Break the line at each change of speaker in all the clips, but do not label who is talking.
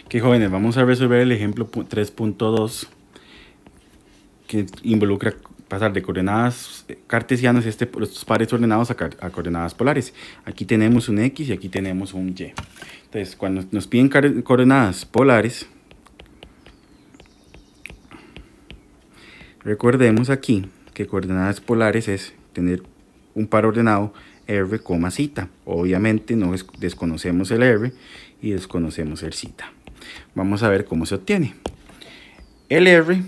Que jóvenes, vamos a resolver el ejemplo 3.2 que involucra pasar de coordenadas cartesianas, estos pares ordenados a coordenadas polares. Aquí tenemos un X y aquí tenemos un Y. Entonces, cuando nos piden coordenadas polares, recordemos aquí que coordenadas polares es tener un par ordenado R, Z. Obviamente no desconocemos el R y desconocemos el Z. Vamos a ver cómo se obtiene. El R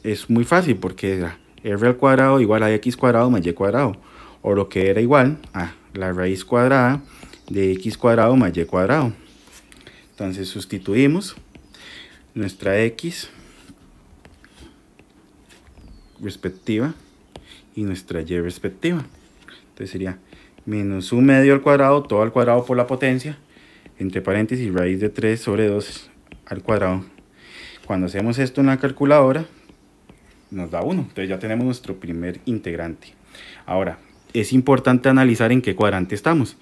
es muy fácil porque era R al cuadrado igual a X cuadrado más Y cuadrado, o lo que era igual a la raíz cuadrada de X cuadrado más Y cuadrado. Entonces sustituimos nuestra X respectiva y nuestra Y respectiva. Entonces sería menos 1 medio al cuadrado, todo al cuadrado por la potencia, entre paréntesis raíz de 3 sobre 2 al cuadrado. Cuando hacemos esto en la calculadora nos da 1, entonces ya tenemos nuestro primer integrante. Ahora, es importante analizar en qué cuadrante estamos.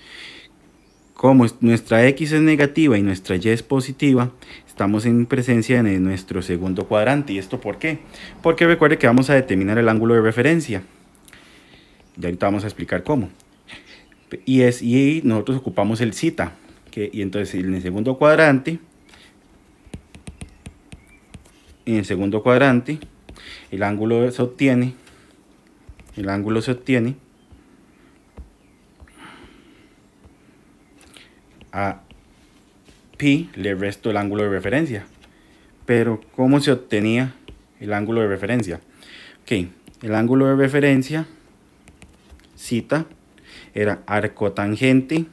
Como nuestra X es negativa y nuestra Y es positiva, estamos en presencia de nuestro segundo cuadrante. ¿Y esto por qué? Porque recuerde que vamos a determinar el ángulo de referencia. Y ahorita vamos a explicar cómo. Y nosotros ocupamos el Z. Y entonces en el segundo cuadrante, el ángulo se obtiene a pi le resto el ángulo de referencia. Pero ¿cómo se obtenía el ángulo de referencia? Ok, el ángulo de referencia Z era arcotangente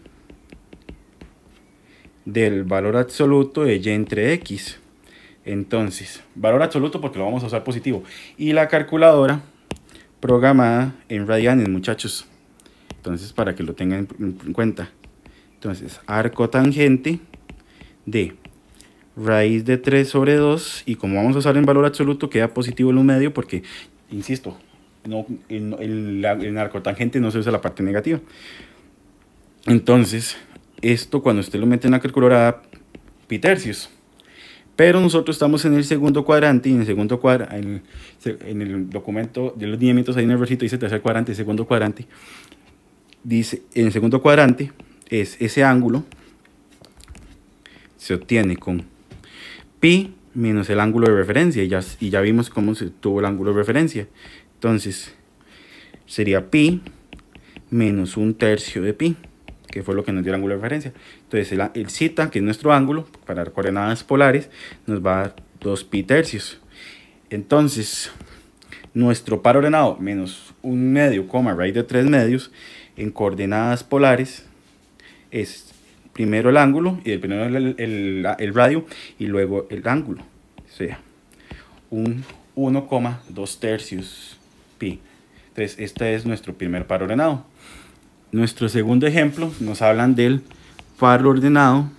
del valor absoluto de Y entre X. Entonces, valor absoluto porque lo vamos a usar positivo. Y la calculadora programada en radianes, muchachos. Entonces, para que lo tengan en cuenta. Entonces, arcotangente de raíz de 3 sobre 2. Y como vamos a usar en valor absoluto, queda positivo en un medio porque, insisto, en arcotangente no se usa la parte negativa. Entonces, esto cuando usted lo mete en la calculadora, pi tercios. Pero nosotros estamos en el segundo cuadrante y en el segundo cuadrante, en el documento de los lineamientos hay un errorcito, dice tercer cuadrante, segundo cuadrante. Dice, en el segundo cuadrante es ese ángulo, se obtiene con pi menos el ángulo de referencia y ya vimos cómo se tuvo el ángulo de referencia. Entonces sería pi menos 1/3 de pi, que fue lo que nos dio el ángulo de referencia. Entonces el Z, que es nuestro ángulo para coordenadas polares, nos va a dar 2 pi tercios. Entonces nuestro par ordenado menos 1 medio, raíz de 3 medios en coordenadas polares es primero el ángulo y primero el radio y luego el ángulo, o sea, un 1,2 tercios pi. Entonces este es nuestro primer par ordenado. Nuestro segundo ejemplo nos hablan del par ordenado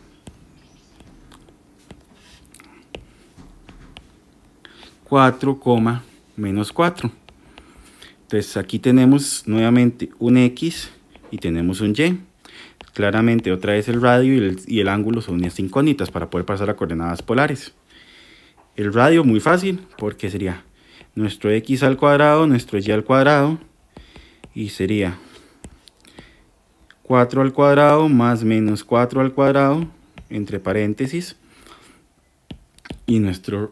menos 4. Entonces aquí tenemos nuevamente un X y tenemos un Y. Claramente otra vez el radio y el ángulo son unas incógnitas para poder pasar a coordenadas polares. El radio muy fácil porque sería nuestro X al cuadrado, nuestro Y al cuadrado y sería 4 al cuadrado más menos 4 al cuadrado entre paréntesis y nuestro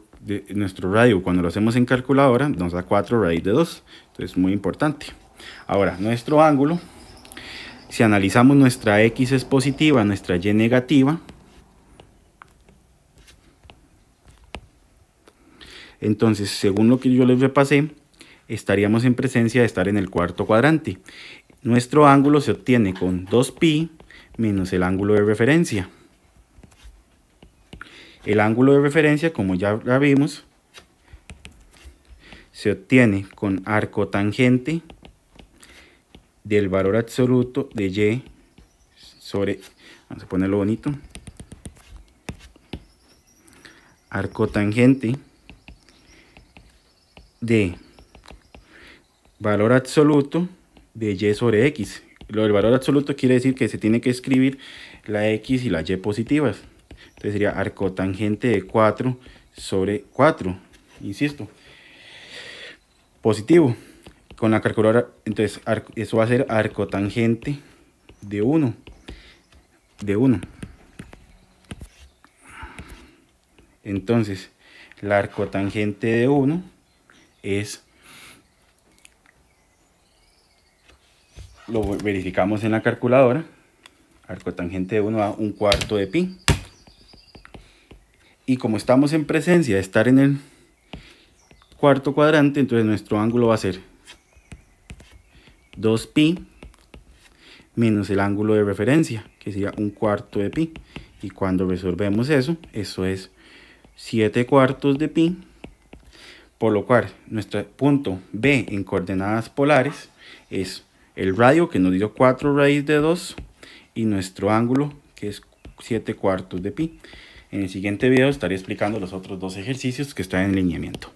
radio cuando lo hacemos en calculadora nos da 4 raíz de 2. Entonces muy importante. Ahora nuestro ángulo, si analizamos nuestra X es positiva, nuestra Y negativa, entonces según lo que yo les repasé estaríamos en presencia de estar en el cuarto cuadrante. Nuestro ángulo se obtiene con 2pi menos el ángulo de referencia. El ángulo de referencia, como ya la vimos, se obtiene con arcotangente del valor absoluto de Y sobre, vamos a ponerlo bonito, arcotangente de valor absoluto de Y sobre X. Lo del valor absoluto quiere decir que se tiene que escribir la X y la Y positivas. Entonces sería arcotangente de 4 sobre 4. Insisto, positivo. Con la calculadora, entonces eso va a ser arcotangente de 1. Entonces, la arcotangente de 1 es, lo verificamos en la calculadora, arcotangente de 1 da 1/4 de pi. Y como estamos en presencia de estar en el cuarto cuadrante, entonces nuestro ángulo va a ser 2pi menos el ángulo de referencia, que sería 1/4 de pi. Y cuando resolvemos eso es 7/4 de pi, por lo cual nuestro punto B en coordenadas polares es el radio, que nos dio 4 raíz de 2, y nuestro ángulo, que es 7/4 de pi. En el siguiente video estaré explicando los otros dos ejercicios que están en lineamiento.